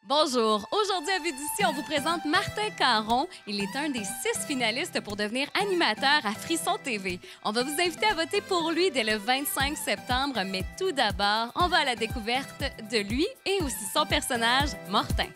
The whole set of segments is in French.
Bonjour. Aujourd'hui à Vue d'ici, on vous présente Martin Caron. Il est un des 6 finalistes pour devenir animateur à Frisson TV. On va vous inviter à voter pour lui dès le 25 septembre, mais tout d'abord, on va à la découverte de lui et aussi son personnage, Martin.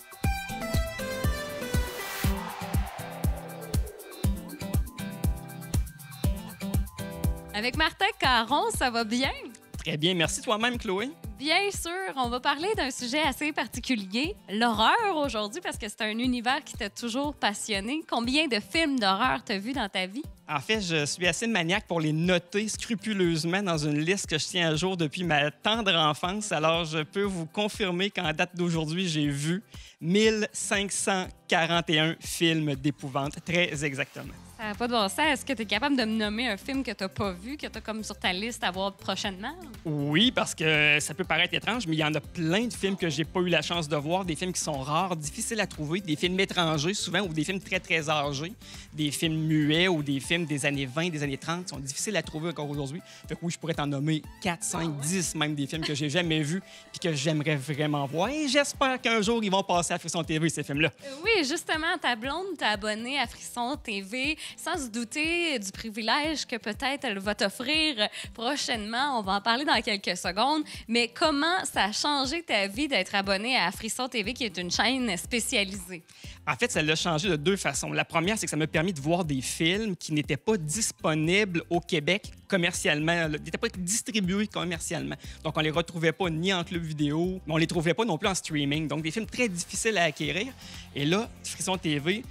Avec Martin Caron, ça va bien? Très bien. Merci toi-même, Chloé. Bien sûr, on va parler d'un sujet assez particulier, l'horreur aujourd'hui, parce que c'est un univers qui t'a toujours passionné. Combien de films d'horreur t'as vu dans ta vie? En fait, je suis assez maniaque pour les noter scrupuleusement dans une liste que je tiens à jour depuis ma tendre enfance. Alors, je peux vous confirmer qu'en date d'aujourd'hui, j'ai vu 1541 films d'épouvante, très exactement. Ça n'a pas de bon sens. Est-ce que tu es capable de me nommer un film que tu n'as pas vu, que tu as comme sur ta liste à voir prochainement? Oui, parce que ça peut paraître étrange, mais il y en a plein de films que j'ai pas eu la chance de voir, des films qui sont rares, difficiles à trouver, des films étrangers souvent ou des films très, très âgés, des films muets ou des films des années 20, des années 30 sont difficiles à trouver encore aujourd'hui. Fait que oui, je pourrais t'en nommer 4, 5, 10 même des films que j'ai jamais vus puis que j'aimerais vraiment voir. Et j'espère qu'un jour, ils vont passer à Frisson TV, ces films-là. Oui, justement, ta blonde t'a abonné à Frisson TV sans se douter du privilège que peut-être elle va t'offrir prochainement. On va en parler dans quelques secondes. Mais comment ça a changé ta vie d'être abonné à Frisson TV, qui est une chaîne spécialisée? En fait, ça l'a changé de deux façons. La première, c'est que ça m'a permis de voir des films qui n'étaient pas disponibles au Québec commercialement, n'étaient pas distribués commercialement. Donc, on les retrouvait pas ni en club vidéo, mais on les trouvait pas non plus en streaming. Donc, des films très difficiles à acquérir. Et là, Frisson TV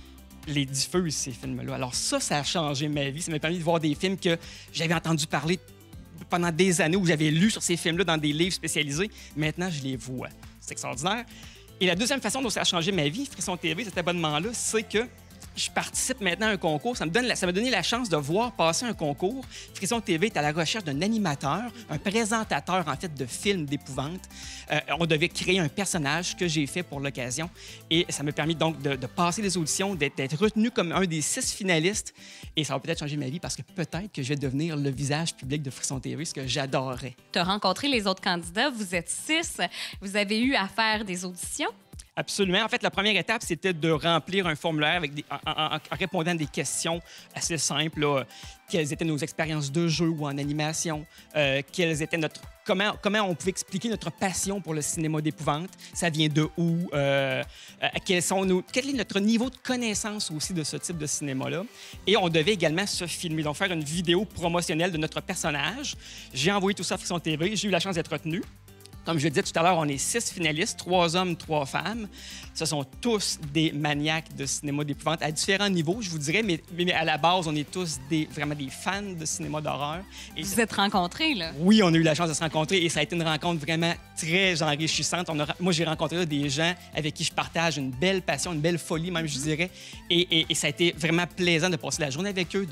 les diffuse, ces films-là. Alors ça a changé ma vie. Ça m'a permis de voir des films que j'avais entendu parler pendant des années, où j'avais lu sur ces films-là dans des livres spécialisés. Maintenant, je les vois. C'est extraordinaire. Et la deuxième façon dont ça a changé ma vie, Frisson TV, cet abonnement-là, c'est que je participe maintenant à un concours. Ça m'a donné la chance de voir passer un concours. Frisson TV est à la recherche d'un animateur, un présentateur, en fait, de films d'épouvante. On devait créer un personnage que j'ai fait pour l'occasion. Et ça m'a permis donc de passer les auditions, d'être retenu comme un des 6 finalistes. Et ça va peut-être changer ma vie parce que peut-être que je vais devenir le visage public de Frisson TV, ce que j'adorerais. Tu as rencontré les autres candidats. Vous êtes 6. Vous avez eu à faire des auditions. Absolument. En fait, la première étape, c'était de remplir un formulaire avec en répondant à des questions assez simples. Là. Quelles étaient nos expériences de jeu ou en animation? Quelles étaient comment on pouvait expliquer notre passion pour le cinéma d'épouvante? Ça vient de où? Quel est notre niveau de connaissance aussi de ce type de cinéma-là? Et on devait également se filmer, donc faire une vidéo promotionnelle de notre personnage. J'ai envoyé tout ça à Frisson TV. J'ai eu la chance d'être retenu. Comme je le disais tout à l'heure, on est 6 finalistes, 3 hommes, 3 femmes. Ce sont tous des maniaques de cinéma d'épouvante à différents niveaux, je vous dirais, mais à la base, on est tous vraiment des fans de cinéma d'horreur. Vous êtes rencontrés, là? Oui, on a eu la chance de se rencontrer et ça a été une rencontre vraiment très enrichissante. Moi, j'ai rencontré là, des gens avec qui je partage une belle passion, une belle folie même, je dirais. Et ça a été vraiment plaisant de passer la journée avec eux,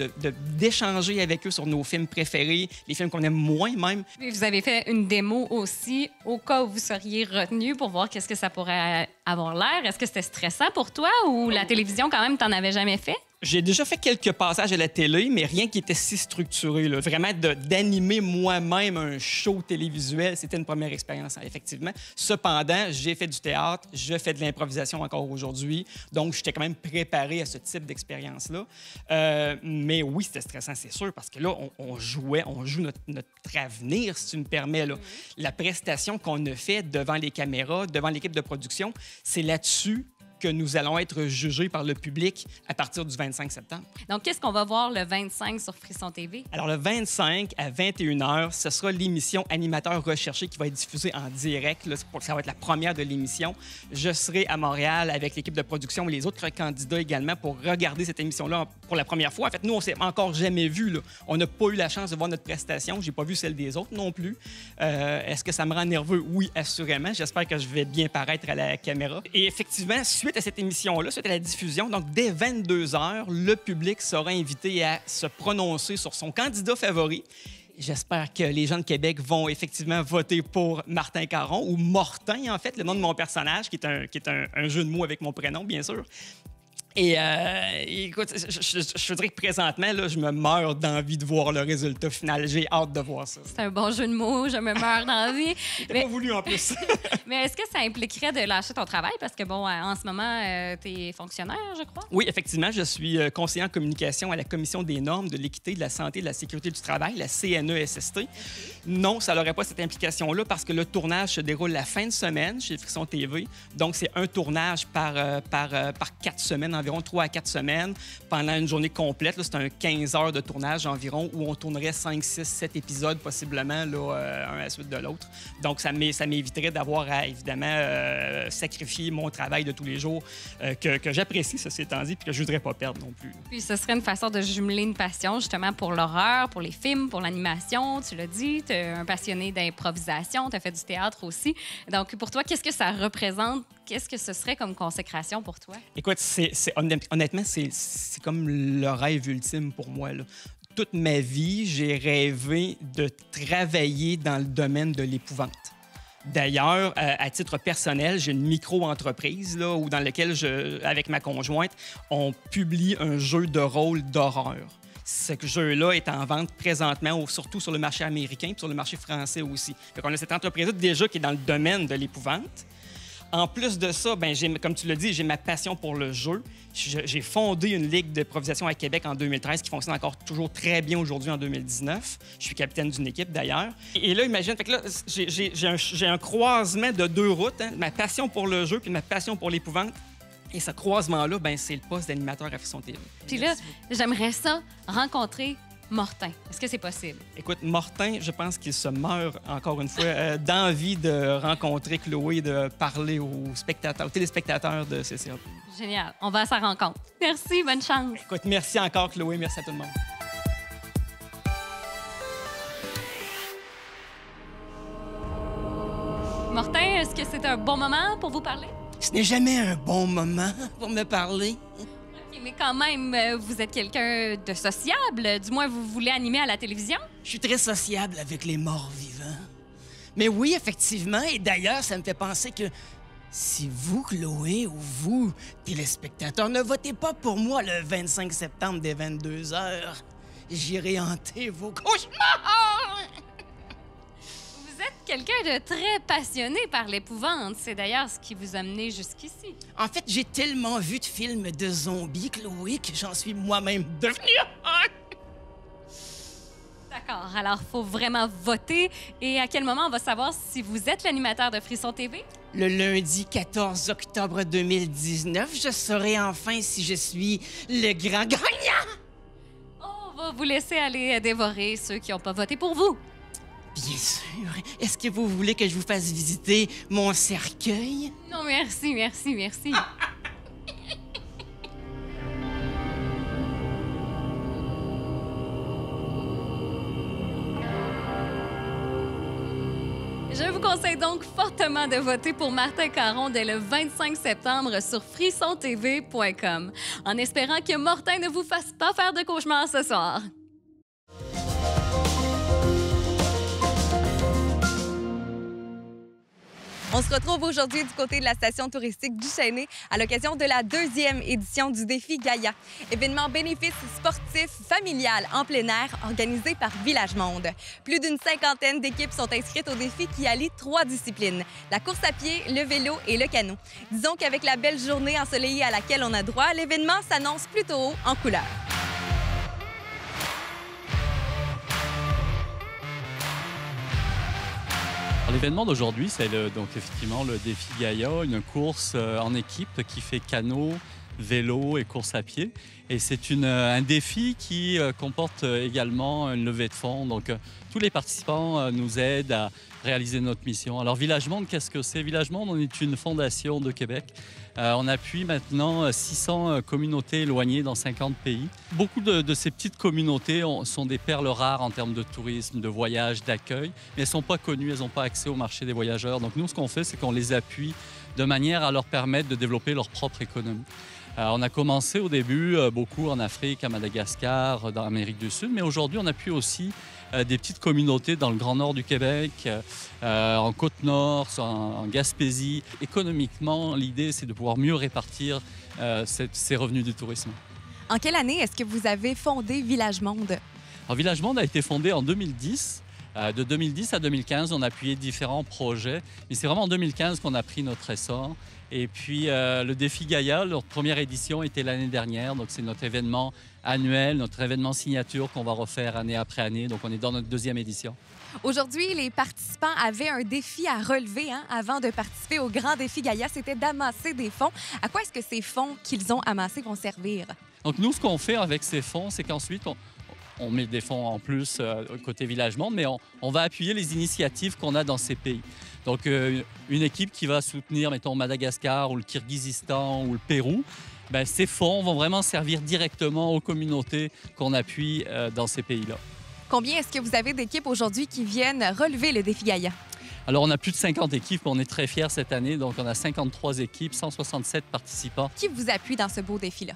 d'échanger avec eux sur nos films préférés, les films qu'on aime moins même. Et vous avez fait une démo aussi au cas où vous seriez retenu pour voir qu'est-ce que ça pourrait avoir l'air. Est-ce que c'était stressant pour toi ou la télévision, quand même, t'en avais jamais fait? J'ai déjà fait quelques passages à la télé, mais rien qui était si structuré. Là. Vraiment, d'animer moi-même un show télévisuel, c'était une première expérience, effectivement. Cependant, j'ai fait du théâtre, je fais de l'improvisation encore aujourd'hui, donc j'étais quand même préparé à ce type d'expérience-là. Mais oui, c'était stressant, c'est sûr, parce que là, on joue notre avenir, si tu me permets. Là. La prestation qu'on a faite devant les caméras, devant l'équipe de production, c'est là-dessus que nous allons être jugés par le public à partir du 25 septembre. Donc, qu'est-ce qu'on va voir le 25 sur Frisson TV? Alors, le 25 à 21h, ce sera l'émission Animateur recherché qui va être diffusée en direct. Là, ça va être la première de l'émission. Je serai à Montréal avec l'équipe de production et les autres candidats également pour regarder cette émission-là pour la première fois. En fait, nous, on ne s'est encore jamais vu. Là. On n'a pas eu la chance de voir notre prestation. Je n'ai pas vu celle des autres non plus. Est-ce que ça me rend nerveux? Oui, assurément. J'espère que je vais bien paraître à la caméra. Et effectivement, suite à cette émission-là, suite à la diffusion, donc dès 22h, le public sera invité à se prononcer sur son candidat favori. J'espère que les gens de Québec vont effectivement voter pour Martin Caron, ou Mortin, en fait, le nom de mon personnage, qui est un jeu de mots avec mon prénom, bien sûr. Et écoute, je dirais que présentement, là, je me meurs d'envie de voir le résultat final. J'ai hâte de voir ça. C'est un bon jeu de mots, je me meurs d'envie. J'ai pas voulu en plus. Mais est-ce que ça impliquerait de lâcher ton travail? Parce que, bon, en ce moment, tu es fonctionnaire, je crois. Oui, effectivement, je suis conseiller en communication à la Commission des normes de l'équité, de la santé et de la sécurité du travail, la CNESST. Non, ça n'aurait pas cette implication-là parce que le tournage se déroule la fin de semaine chez Frisson TV. Donc, c'est un tournage par 4 semaines, environ 3 à 4 semaines, pendant une journée complète. C'est un 15 heures de tournage environ où on tournerait 5, 6, 7 épisodes possiblement, là, un à la suite de l'autre. Donc, ça m'éviterait d'avoir à, évidemment, sacrifier mon travail de tous les jours que j'apprécie, ceci étant dit, puis que je ne voudrais pas perdre non plus. Puis ce serait une façon de jumeler une passion, justement, pour l'horreur, pour les films, pour l'animation. Tu l'as dit, tu es un passionné d'improvisation, tu as fait du théâtre aussi. Donc, pour toi, qu'est-ce que ça représente? Qu'est-ce que ce serait comme consécration pour toi? Écoute, honnêtement, c'est comme le rêve ultime pour moi, là. Toute ma vie, j'ai rêvé de travailler dans le domaine de l'épouvante. D'ailleurs, à titre personnel, j'ai une micro-entreprise là, dans laquelle, avec ma conjointe, on publie un jeu de rôle d'horreur. Ce jeu-là est en vente présentement, surtout sur le marché américain et sur le marché français aussi. Donc, on a cette entreprise-là déjà qui est dans le domaine de l'épouvante. En plus de ça, comme tu l'as dit, j'ai ma passion pour le jeu. J'ai fondé une ligue d'improvisation à Québec en 2013 qui fonctionne encore toujours très bien aujourd'hui en 2019. Je suis capitaine d'une équipe d'ailleurs. Et là, imagine, fait que là, j'ai un croisement de 2 routes, hein, ma passion pour le jeu puis ma passion pour l'épouvante. Et ce croisement-là, c'est le poste d'animateur à Frisson TV. Puis là, j'aimerais ça rencontrer Mortin. Est-ce que c'est possible? Écoute, Mortin, je pense qu'il se meurt, encore une fois, d'envie de rencontrer Chloé, de parler aux spectateurs, aux téléspectateurs de CCA. Génial. On va à sa rencontre. Merci, bonne chance. Écoute, merci encore, Chloé. Merci à tout le monde. Mortin, est-ce que c'est un bon moment pour vous parler? Ce n'est jamais un bon moment pour me parler. Mais quand même, vous êtes quelqu'un de sociable. Du moins, vous voulez animer à la télévision? Je suis très sociable avec les morts vivants. Mais oui, effectivement, et d'ailleurs, ça me fait penser que si vous, Chloé, ou vous, téléspectateurs, ne votez pas pour moi le 25 septembre dès 22 heures, j'irai hanter vos cauchemars! Vous êtes quelqu'un de très passionné par l'épouvante. C'est d'ailleurs ce qui vous a mené jusqu'ici. En fait, j'ai tellement vu de films de zombies, Chloé, que j'en suis moi-même devenu un. D'accord. Alors, il faut vraiment voter. Et à quel moment on va savoir si vous êtes l'animateur de Frisson TV? Le lundi 14 octobre 2019, je saurai enfin si je suis le grand gagnant. On va vous laisser aller dévorer ceux qui n'ont pas voté pour vous. Bien sûr. Est-ce que vous voulez que je vous fasse visiter mon cercueil? Non, merci, merci, merci. Je vous conseille donc fortement de voter pour Martin Caron dès le 25 septembre sur frissontv.com, en espérant que Mortin ne vous fasse pas faire de cauchemars ce soir. On se retrouve aujourd'hui du côté de la station touristique du Chêné à l'occasion de la 2e édition du Défi Gaïa, événement bénéfice sportif familial en plein air organisé par Village Monde. Plus d'une 50aine d'équipes sont inscrites au défi qui allie 3 disciplines, la course à pied, le vélo et le canot. Disons qu'avec la belle journée ensoleillée à laquelle on a droit, l'événement s'annonce plutôt haut en couleur. L'événement d'aujourd'hui, c'est donc effectivement le défi Gaïa, une course en équipe qui fait canot, vélo et course à pied. Et c'est un défi qui comporte également une levée de fonds. Donc, tous les participants nous aident à réaliser notre mission. Alors, Village Monde, qu'est-ce que c'est? Village Monde, on est une fondation de Québec. On appuie maintenant 600 communautés éloignées dans 50 pays. Beaucoup de ces petites communautés sont des perles rares en termes de tourisme, de voyage, d'accueil, mais elles ne sont pas connues, elles n'ont pas accès au marché des voyageurs. Donc nous, ce qu'on fait, c'est qu'on les appuie de manière à leur permettre de développer leur propre économie. On a commencé au début beaucoup en Afrique, à Madagascar, dans l'Amérique du Sud, mais aujourd'hui, on appuie aussi des petites communautés dans le Grand Nord du Québec, en Côte-Nord, en Gaspésie. Économiquement, l'idée, c'est de pouvoir mieux répartir ces revenus du tourisme. En quelle année est-ce que vous avez fondé Village Monde? Alors, Village Monde a été fondé en 2010. De 2010 à 2015, on a appuyé différents projets, mais c'est vraiment en 2015 qu'on a pris notre essor. Et puis, le Défi Gaïa, notre première édition était l'année dernière, donc c'est notre événement annuel, notre événement signature qu'on va refaire année après année, donc on est dans notre deuxième édition. Aujourd'hui, les participants avaient un défi à relever avant de participer au Grand Défi Gaïa, c'était d'amasser des fonds. À quoi est-ce que ces fonds qu'ils ont amassés vont servir? Donc nous, ce qu'on fait avec ces fonds, c'est qu'ensuite, on met des fonds en plus côté Village Monde, mais on va appuyer les initiatives qu'on a dans ces pays. Donc, une équipe qui va soutenir, mettons, Madagascar ou le Kirghizistan ou le Pérou, bien, ces fonds vont vraiment servir directement aux communautés qu'on appuie dans ces pays-là. Combien est-ce que vous avez d'équipes aujourd'hui qui viennent relever le Défi Gaïa? Alors, on a plus de 50 équipes. On est très fiers cette année. Donc, on a 53 équipes, 167 participants. Qui vous appuie dans ce beau défi-là?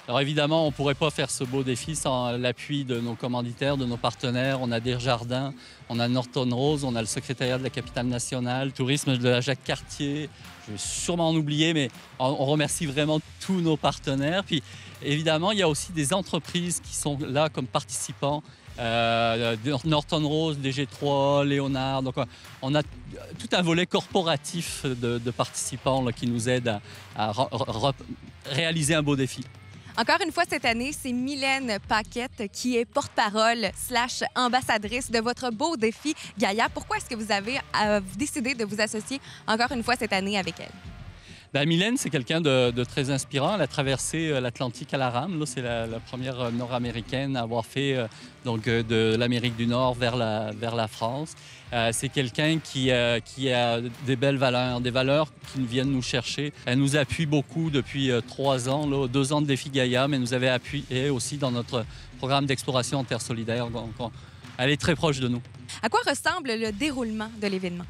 Alors évidemment, on ne pourrait pas faire ce beau défi sans l'appui de nos commanditaires, de nos partenaires. On a Desjardins, on a Norton Rose, on a le secrétariat de la capitale nationale, tourisme de la Jacques-Cartier. Je vais sûrement en oublier, mais on remercie vraiment tous nos partenaires. Puis évidemment, il y a aussi des entreprises qui sont là comme participants. Norton Rose, DG3, Léonard. Donc, on a tout un volet corporatif de participants là, qui nous aident à réaliser un beau défi. Encore une fois, cette année, c'est Mylène Paquette qui est porte-parole / ambassadrice de votre beau défi Gaïa. Pourquoi est-ce que vous avez décidé de vous associer encore une fois cette année avec elle? Bien, Mylène, c'est quelqu'un de très inspirant. Elle a traversé l'Atlantique à la rame. C'est la première nord-américaine à avoir fait donc, de l'Amérique du Nord vers la France. C'est quelqu'un qui a des belles valeurs, des valeurs qui viennent nous chercher. Elle nous appuie beaucoup depuis 3 ans, 2 ans de Défi Gaïa, mais nous avait appuyé aussi dans notre programme d'exploration en terre solidaire. Donc, elle est très proche de nous. À quoi ressemble le déroulement de l'événement?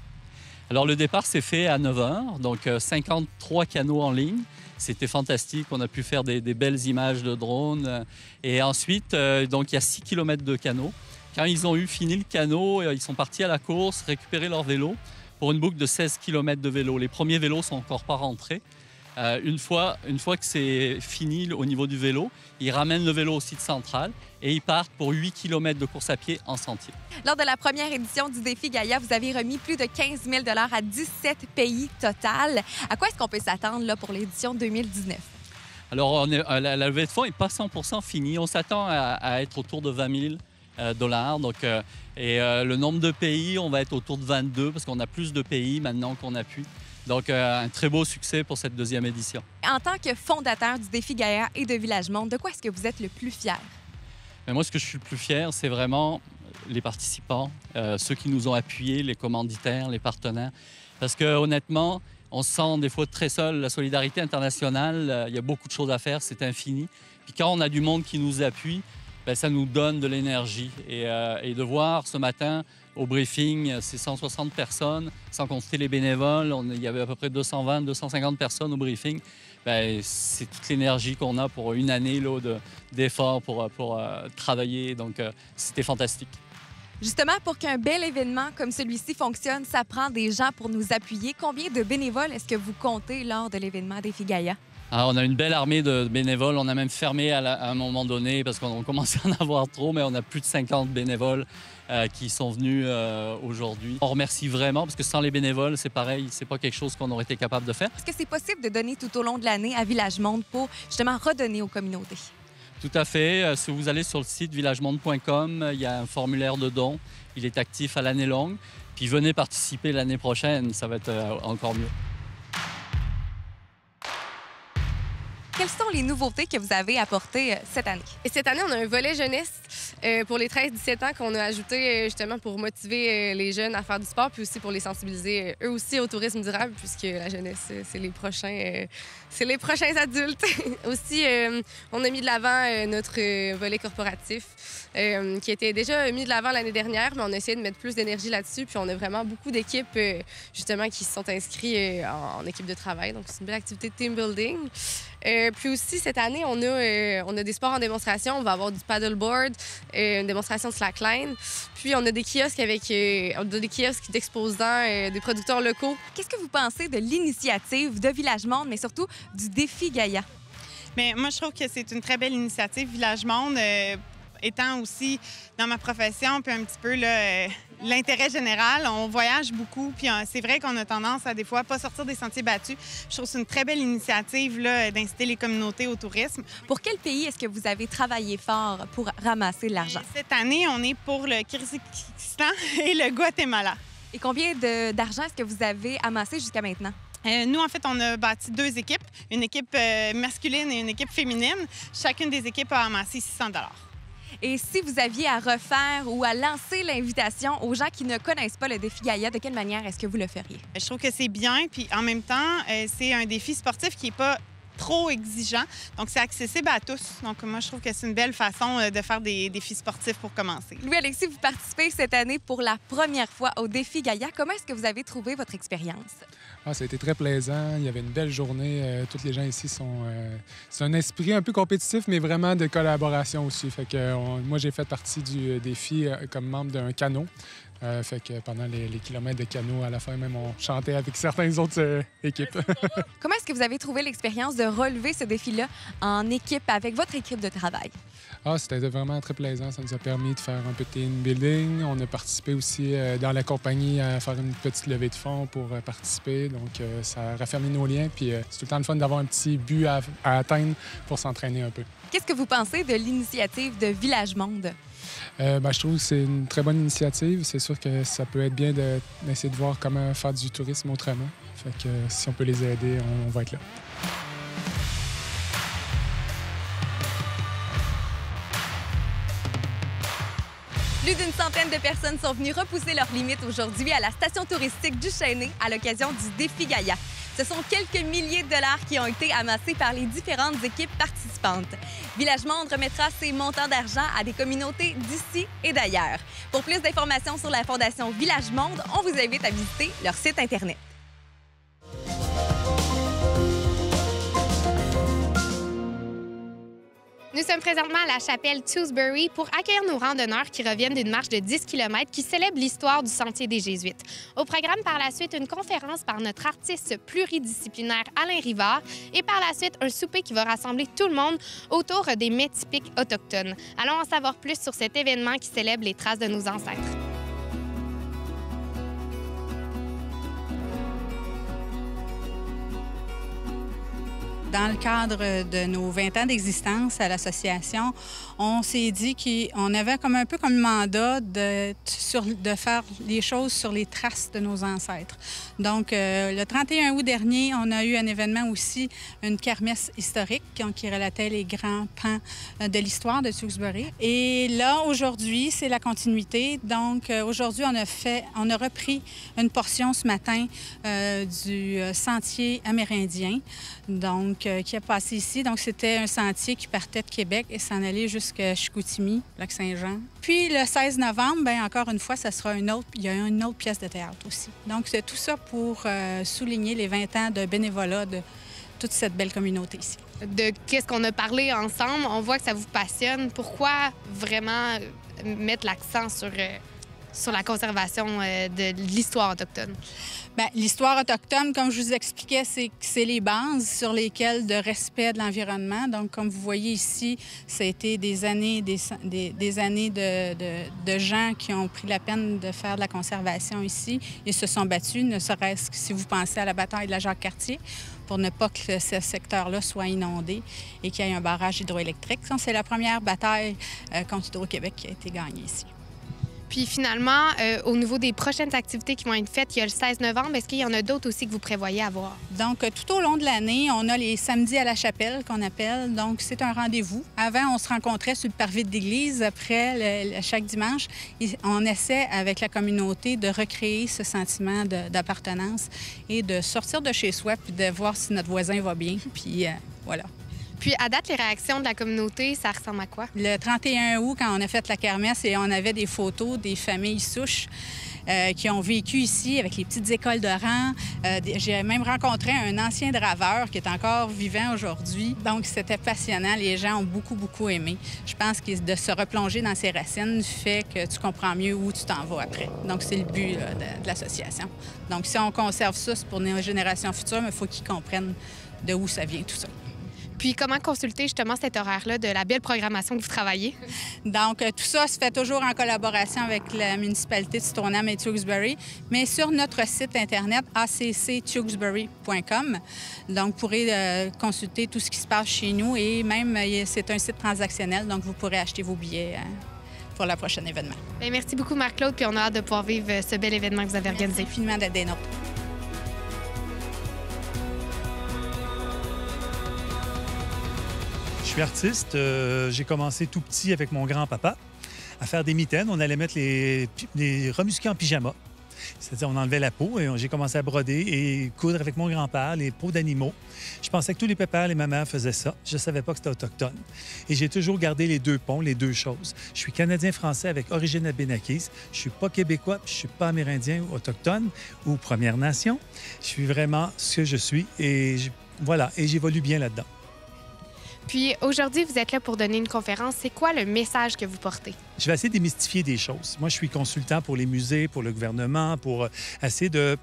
Alors, le départ s'est fait à 9 h, donc 53 canaux en ligne. C'était fantastique. On a pu faire des belles images de drones. Et ensuite, donc, il y a 6 km de canaux. Quand ils ont eu fini le canot, ils sont partis à la course, récupérer leur vélo pour une boucle de 16 km de vélo. Les premiers vélos ne sont encore pas rentrés. Une fois que c'est fini au niveau du vélo, ils ramènent le vélo au site central et ils partent pour 8 km de course à pied en sentier. Lors de la première édition du Défi Gaïa, vous avez remis plus de 15 000 $ à 17 pays total. À quoi est-ce qu'on peut s'attendre là, pour l'édition 2019? Alors, la levée de fonds n'est pas 100% finie. On s'attend à être autour de 20 000 $. Donc, le nombre de pays, on va être autour de 22 parce qu'on a plus de pays maintenant qu'on appuie. Donc, un très beau succès pour cette deuxième édition. En tant que fondateur du Défi Gaïa et de Village Monde, de quoi est-ce que vous êtes le plus fier? Mais moi, ce que je suis le plus fier, c'est vraiment les participants, ceux qui nous ont appuyés, les commanditaires, les partenaires. Parce que honnêtement, on se sent des fois très seul. La solidarité internationale, il y a beaucoup de choses à faire, c'est infini. Puis quand on a du monde qui nous appuie, bien, ça nous donne de l'énergie. Et de voir ce matin au briefing, c'est 160 personnes, sans compter les bénévoles. Il y avait à peu près 220, 250 personnes au briefing. Bien, c'est toute l'énergie qu'on a pour une année d'efforts pour travailler. Donc, c'était fantastique. Justement, pour qu'un bel événement comme celui-ci fonctionne, ça prend des gens pour nous appuyer. Combien de bénévoles est-ce que vous comptez lors de l'événement Défi Gaïa? Alors, on a une belle armée de bénévoles. On a même fermé à un moment donné parce qu'on commençait à en avoir trop, mais on a plus de 50 bénévoles qui sont venus aujourd'hui. On remercie vraiment parce que sans les bénévoles, c'est pareil, c'est pas quelque chose qu'on aurait été capable de faire. Est-ce que c'est possible de donner tout au long de l'année à Village Monde pour justement redonner aux communautés? Tout à fait. Si vous allez sur le site villagemonde.com, il y a un formulaire de don. Il est actif à l'année longue. Puis venez participer l'année prochaine, ça va être encore mieux. Quelles sont les nouveautés que vous avez apportées cette année? Et cette année, on a un volet jeunesse pour les 13-17 ans qu'on a ajouté justement pour motiver les jeunes à faire du sport, puis aussi pour les sensibiliser eux aussi au tourisme durable, puisque la jeunesse, c'est les prochains adultes. Aussi, on a mis de l'avant notre volet corporatif qui était déjà mis de l'avant l'année dernière, mais on a essayé de mettre plus d'énergie là-dessus, puis on a vraiment beaucoup d'équipes justement qui se sont inscrites en équipe de travail. Donc, c'est une belle activité de team building. Puis aussi, cette année, on a des sports en démonstration. On va avoir du paddleboard, une démonstration de slackline. Puis on a des kiosques d'exposants, des producteurs locaux. Qu'est-ce que vous pensez de l'initiative de Village Monde, mais surtout du défi Gaïa? Bien, moi, je trouve que c'est une très belle initiative. Village Monde, étant aussi dans ma profession, puis un petit peu l'intérêt général, on voyage beaucoup, puis c'est vrai qu'on a tendance à des fois pas sortir des sentiers battus. Je trouve que c'est une très belle initiative d'inciter les communautés au tourisme. Pour quel pays est-ce que vous avez travaillé fort pour ramasser de l'argent? Cette année, on est pour le Kyrgyzstan et le Guatemala. Et combien d'argent est-ce que vous avez amassé jusqu'à maintenant? Nous, en fait, on a bâti 2 équipes, une équipe masculine et une équipe féminine. Chacune des équipes a amassé 600 $. Et si vous aviez à refaire ou à lancer l'invitation aux gens qui ne connaissent pas le défi Gaïa, de quelle manière est-ce que vous le feriez? Je trouve que c'est bien, puis en même temps, c'est un défi sportif qui n'est pas trop exigeant. Donc, c'est accessible à tous. Donc, moi, je trouve que c'est une belle façon de faire des défis sportifs pour commencer. Louis-Alexis, vous participez cette année pour la première fois au défi Gaïa. Comment est-ce que vous avez trouvé votre expérience? Ça a été très plaisant. Il y avait une belle journée. Tous les gens ici sont... c'est un esprit un peu compétitif, mais vraiment de collaboration aussi. Fait que moi, j'ai fait partie du défi comme membre d'un canot. Fait que pendant les kilomètres de canot, à la fin même, on chantait avec certaines autres équipes. Comment est-ce que vous avez trouvé l'expérience de relever ce défi-là en équipe, avec votre équipe de travail? C'était vraiment très plaisant. Ça nous a permis de faire un peu de team building. On a participé aussi dans la compagnie à faire une petite levée de fonds pour participer. Donc, ça a raffermi nos liens. Puis, c'est tout le temps le fun d'avoir un petit but à atteindre pour s'entraîner un peu. Qu'est-ce que vous pensez de l'initiative de Village Monde? Je trouve que c'est une très bonne initiative. C'est sûr que ça peut être bien d'essayer de voir comment faire du tourisme autrement. Fait que si on peut les aider, on va être là. Plus d'une centaine de personnes sont venues repousser leurs limites aujourd'hui à la station touristique du Chêné à l'occasion du défi Gaïa. Ce sont quelques milliers de dollars qui ont été amassés par les différentes équipes participantes. Village Monde remettra ces montants d'argent à des communautés d'ici et d'ailleurs. Pour plus d'informations sur la Fondation Village Monde, on vous invite à visiter leur site Internet. Nous sommes présentement à la chapelle Tewksbury pour accueillir nos randonneurs qui reviennent d'une marche de 10 km qui célèbre l'histoire du Sentier des Jésuites. Au programme, par la suite, une conférence par notre artiste pluridisciplinaire Alain Rivard et par la suite, un souper qui va rassembler tout le monde autour des mets typiques autochtones. Allons en savoir plus sur cet événement qui célèbre les traces de nos ancêtres. Dans le cadre de nos 20 ans d'existence à l'association, on s'est dit qu'on avait comme un peu comme mandat de faire les choses sur les traces de nos ancêtres. Donc, le 31 août dernier, on a eu un événement aussi, une kermesse historique qui relatait les grands pans de l'histoire de Tewksbury. Et là, aujourd'hui, c'est la continuité. Donc, aujourd'hui, on a repris une portion ce matin du sentier amérindien. Donc, qui a passé ici. Donc, c'était un sentier qui partait de Québec et s'en allait jusqu'à Chicoutimi, Lac-Saint-Jean. Puis, le 16 novembre, bien, encore une fois, il y a une autre pièce de théâtre aussi. Donc, c'est tout ça pour souligner les 20 ans de bénévolat de toute cette belle communauté ici. De qu'est-ce qu'on a parlé ensemble, on voit que ça vous passionne. Pourquoi vraiment mettre l'accent sur la conservation de l'histoire autochtone? Bien, l'histoire autochtone, comme je vous expliquais, c'est les bases sur lesquelles de respect de l'environnement. Donc, comme vous voyez ici, ça a été des années de gens qui ont pris la peine de faire de la conservation ici et se sont battus, ne serait-ce que si vous pensez à la bataille de la Jacques-Cartier, pour ne pas que ce secteur-là soit inondé et qu'il y ait un barrage hydroélectrique. C'est la première bataille contre Hydro-Québec qui a été gagnée ici. Puis finalement, au niveau des prochaines activités qui vont être faites, il y a le 16 novembre. Est-ce qu'il y en a d'autres aussi que vous prévoyez avoir? Donc, tout au long de l'année, on a les samedis à la chapelle qu'on appelle. Donc, c'est un rendez-vous. Avant, on se rencontrait sur le parvis de l'église. Après, chaque dimanche, on essaie avec la communauté de recréer ce sentiment d'appartenance et de sortir de chez soi puis de voir si notre voisin va bien. Puis voilà. Puis, à date, les réactions de la communauté, ça ressemble à quoi? Le 31 août, quand on a fait la kermesse et on avait des photos des familles souches, qui ont vécu ici avec les petites écoles de rang. J'ai même rencontré un ancien draveur qui est encore vivant aujourd'hui. Donc, c'était passionnant. Les gens ont beaucoup, beaucoup aimé. Je pense que de se replonger dans ses racines fait que tu comprends mieux où tu t'en vas après. Donc, c'est le but là, de l'association. Donc, si on conserve ça, c'est pour les générations futures, mais il faut qu'ils comprennent de où ça vient tout ça. Puis comment consulter justement cet horaire-là de la belle programmation que vous travaillez? Donc, tout ça se fait toujours en collaboration avec la municipalité de Stoneham et Tewksbury, mais sur notre site Internet acctewksbury.com. Donc, vous pourrez consulter tout ce qui se passe chez nous et même, c'est un site transactionnel, donc vous pourrez acheter vos billets pour le prochain événement. Bien, merci beaucoup, Marc-Claude, puis on a hâte de pouvoir vivre ce bel événement que vous avez organisé. Merci infiniment d'être des nôtres. Je suis artiste. J'ai commencé tout petit avec mon grand-papa à faire des mitaines. On allait mettre les remusqués en pyjama. C'est-à-dire, on enlevait la peau et j'ai commencé à broder et coudre avec mon grand-père les peaux d'animaux. Je pensais que tous les pépères, les mamans faisaient ça. Je ne savais pas que c'était autochtone. Et j'ai toujours gardé les deux ponts, les deux choses. Je suis Canadien-Français avec origine abénaquise. Je ne suis pas québécois, puis je ne suis pas amérindien ou autochtone ou Première Nation. Je suis vraiment ce que je suis et voilà, et j'évolue bien là-dedans. Puis aujourd'hui, vous êtes là pour donner une conférence. C'est quoi le message que vous portez? Je vais essayer de démystifier des choses. Moi, je suis consultant pour les musées, pour le gouvernement, pour essayer de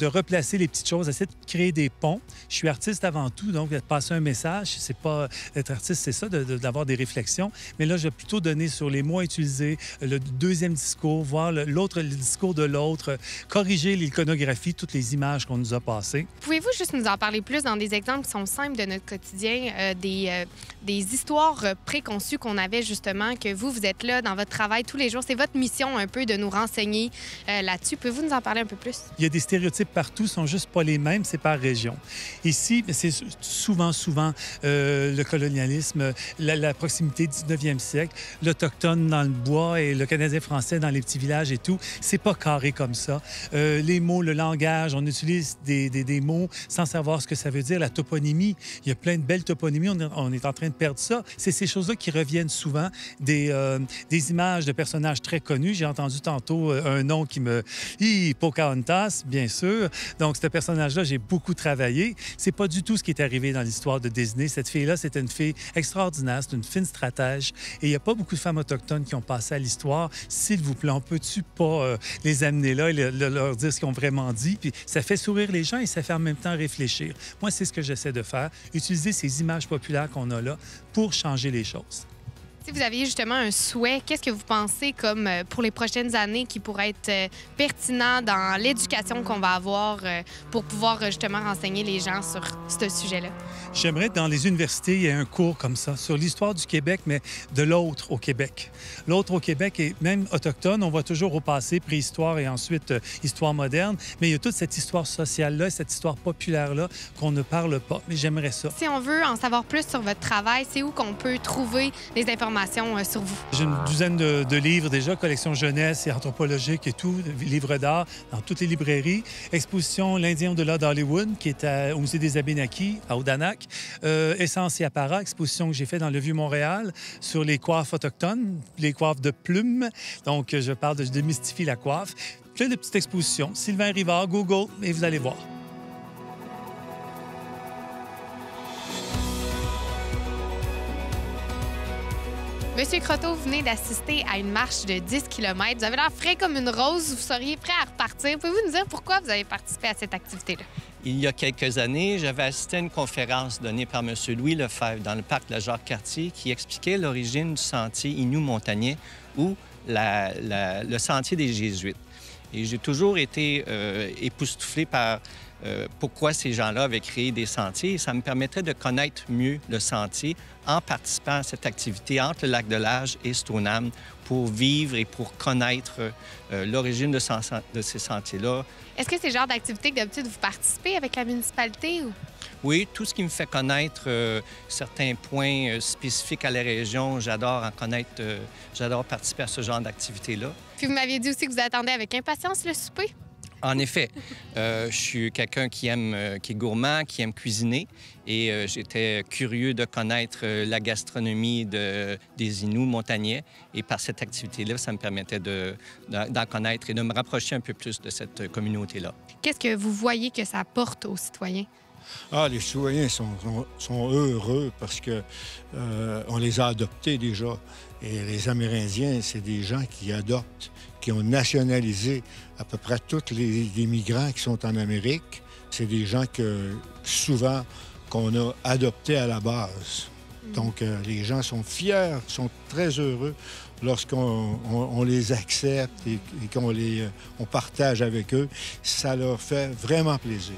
replacer les petites choses, essayer de créer des ponts. Je suis artiste avant tout, donc de passer un message. C'est pas être artiste, c'est ça, d'avoir des réflexions. Mais là, je vais plutôt donner sur les mots utilisés, le deuxième discours, voir le discours de l'autre, corriger l'iconographie, toutes les images qu'on nous a passées. Pouvez-vous juste nous en parler plus dans des exemples qui sont simples de notre quotidien, des histoires préconçues qu'on avait justement, que vous êtes là dans votre travail tous les jours. C'est votre mission un peu de nous renseigner là-dessus. Pouvez-vous nous en parler un peu plus? Il y a des stéréotypes partout, ils sont juste pas les mêmes, c'est par région. Ici, c'est souvent le colonialisme, la proximité du 19e siècle, l'Autochtone dans le bois et le Canadien français dans les petits villages et tout. C'est pas carré comme ça. Les mots, le langage, on utilise des mots sans savoir ce que ça veut dire. La toponymie, il y a plein de belles toponymies, on est en train de perdre ça. C'est ces choses-là qui reviennent souvent, des images de personnages très connus. J'ai entendu tantôt un nom qui me... Pocahontas, bien sûr. Donc, ce personnage-là, j'ai beaucoup travaillé. C'est pas du tout ce qui est arrivé dans l'histoire de Disney. Cette fille-là, c'était une fille extraordinaire. C'est une fine stratège. Et il n'y a pas beaucoup de femmes autochtones qui ont passé à l'histoire. S'il vous plaît, on peut-tu pas les amener là et leur dire ce qu'ils ont vraiment dit? Puis ça fait sourire les gens et ça fait en même temps réfléchir. Moi, c'est ce que j'essaie de faire. Utiliser ces images populaires qu'on a là pour changer les choses. Si vous aviez justement un souhait, qu'est-ce que vous pensez comme pour les prochaines années qui pourrait être pertinent dans l'éducation qu'on va avoir pour pouvoir justement renseigner les gens sur ce sujet-là? J'aimerais que dans les universités, il y ait un cours comme ça sur l'histoire du Québec, mais de l'autre au Québec. L'autre au Québec est même autochtone. On voit toujours au passé, préhistoire et ensuite histoire moderne, mais il y a toute cette histoire sociale-là, cette histoire populaire-là qu'on ne parle pas. Mais j'aimerais ça. Si on veut en savoir plus sur votre travail, c'est où qu'on peut trouver des informations sur vous? J'ai une douzaine de livres déjà, collection jeunesse et anthropologique et tout, livres d'art dans toutes les librairies. Exposition L'Indien au-delà d'Hollywood, qui est au Musée des Abénaquis, à Odanak. Essence et apparat, exposition que j'ai faite dans le Vieux-Montréal sur les coiffes autochtones, les coiffes de plumes. Donc, je parle de démystifier la coiffe. Plein de petites expositions. Sylvain Rivard, Google, et vous allez voir. Monsieur Croteau, vous venez d'assister à une marche de 10 km. Vous avez l'air frais comme une rose. Vous seriez prêt à repartir. Pouvez-vous nous dire pourquoi vous avez participé à cette activité-là? Il y a quelques années, j'avais assisté à une conférence donnée par M. Louis Lefebvre dans le parc de la Jacques-Cartier qui expliquait l'origine du sentier Innu-Montagnais ou le sentier des Jésuites. Et j'ai toujours été époustouflé par pourquoi ces gens-là avaient créé des sentiers. Et ça me permettait de connaître mieux le sentier en participant à cette activité entre le lac de l'Age et Stoneham pour vivre et pour connaître l'origine de ces sentiers-là. Est-ce que c'est le genre d'activité que d'habitude vous participez avec la municipalité? Ou... Oui, tout ce qui me fait connaître certains points spécifiques à la région, j'adore en connaître, j'adore participer à ce genre d'activité-là. Puis vous m'aviez dit aussi que vous attendez avec impatience le souper? En effet, je suis quelqu'un qui est gourmand, qui aime cuisiner, et j'étais curieux de connaître la gastronomie des Inuits montagnais. Et par cette activité-là, ça me permettait d'en connaître et de me rapprocher un peu plus de cette communauté-là. Qu'est-ce que vous voyez que ça apporte aux citoyens? Les citoyens sont heureux parce que on les a adoptés déjà. Et les Amérindiens, c'est des gens qui adoptent, qui ont nationalisé à peu près tous les migrants qui sont en Amérique. C'est des gens souvent qu'on a adoptés à la base. Donc, les gens sont fiers, sont très heureux lorsqu'on les accepte et qu'on partage avec eux. Ça leur fait vraiment plaisir.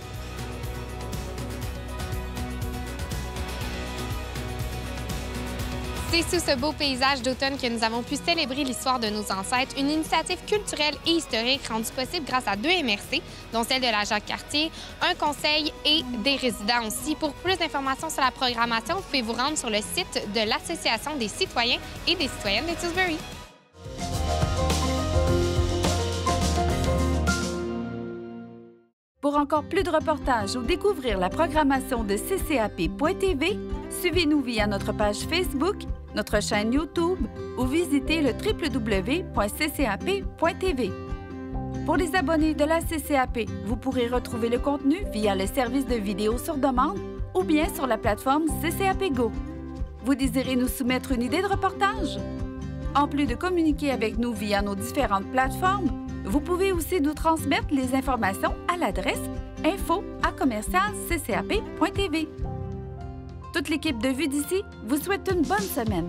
C'est sous ce beau paysage d'automne que nous avons pu célébrer l'histoire de nos ancêtres, une initiative culturelle et historique rendue possible grâce à 2 MRC, dont celle de la Jacques-Cartier, un conseil et des résidents aussi. Pour plus d'informations sur la programmation, vous pouvez vous rendre sur le site de l'Association des citoyens et des citoyennes de Tewksbury. Pour encore plus de reportages ou découvrir la programmation de ccap.tv, suivez-nous via notre page Facebook, notre chaîne YouTube ou visitez le www.ccap.tv. Pour les abonnés de la CCAP, vous pourrez retrouver le contenu via le service de vidéo sur demande ou bien sur la plateforme CCAP Go. Vous désirez nous soumettre une idée de reportage? En plus de communiquer avec nous via nos différentes plateformes, vous pouvez aussi nous transmettre les informations à l'adresse info@commercial-ccap.tv. Toute l'équipe de Vue d'ici vous souhaite une bonne semaine.